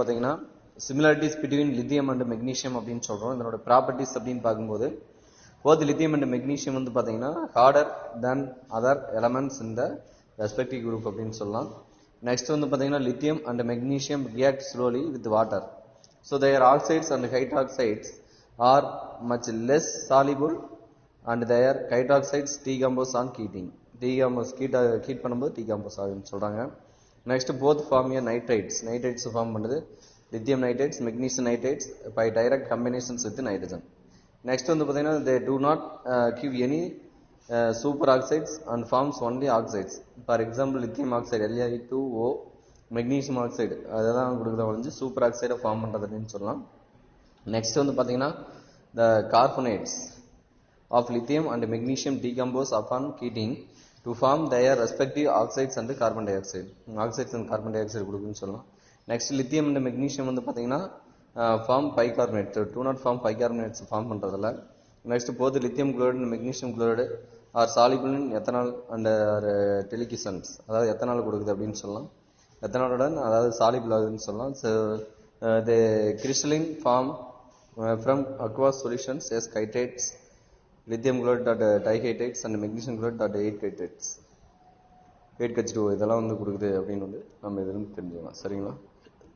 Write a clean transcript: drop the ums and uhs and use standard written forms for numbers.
பார்த்தீங்கன்னா similarities between lithium and magnesium அப்படின்னு சொல்றோம். இதனோட ப்ராப்பர்ட்டிஸ் அப்படின்னு பார்க்கும்போது both lithium and magnesium வந்து பார்த்தீங்கன்னா harder than other elements in the respective group அப்படின்னு சொல்லலாம். நெக்ஸ்ட் வந்து பார்த்தீங்கன்னா lithium and magnesium react slowly with water. So their oxides and hydroxides are much less soluble and their hydroxides decompose on heating. Heat பண்ணும்போது decompose ஆகுன்னு சொல்றாங்க. Next both form a nitrates form பண்ணுது lithium nitrates, magnesium nitrates by direct combinations with nitrogen. Next வந்து பார்த்தீங்கன்னா they do not give any super oxides and forms only oxides. For example lithium oxide Li2O, magnesium oxide அதெல்லாம் கொடுக்குறத வந்து super ஆக்சைடை form பண்ணுறது அப்படின்னு சொல்லலாம். நெக்ஸ்ட் வந்து பார்த்தீங்கன்னா the carbonates of lithium and magnesium decompose upon heating to form their respective oxides and carbon dioxide. Oxides and carbon dioxide கொடுக்குன்னு சொல்லலாம். நெக்ஸ்ட் lithium and magnesium வந்து பார்த்தீங்கன்னா form bicarbonate do not form bicarbonates form பண்ணுறதில்ல. Next போது lithium chloride and magnesium chloride are soluble in ethanol and telecescents, அதாவது ethanol கொடுக்குது அப்படின்னு சொல்லலாம். எத்தனாலுடன் அதாவது soluble ஆகுதுன்னு சொல்லலாம். So the crystalline form from aqueous solutions as chytrates, lithium chloride dihydrates and magnesium chloride 8 H2O இதெல்லாம் வந்து கொடுக்குது அப்படின்னு வந்து நம்ம இதிலிருந்து தெரிஞ்சுக்கலாம். சரிங்களா?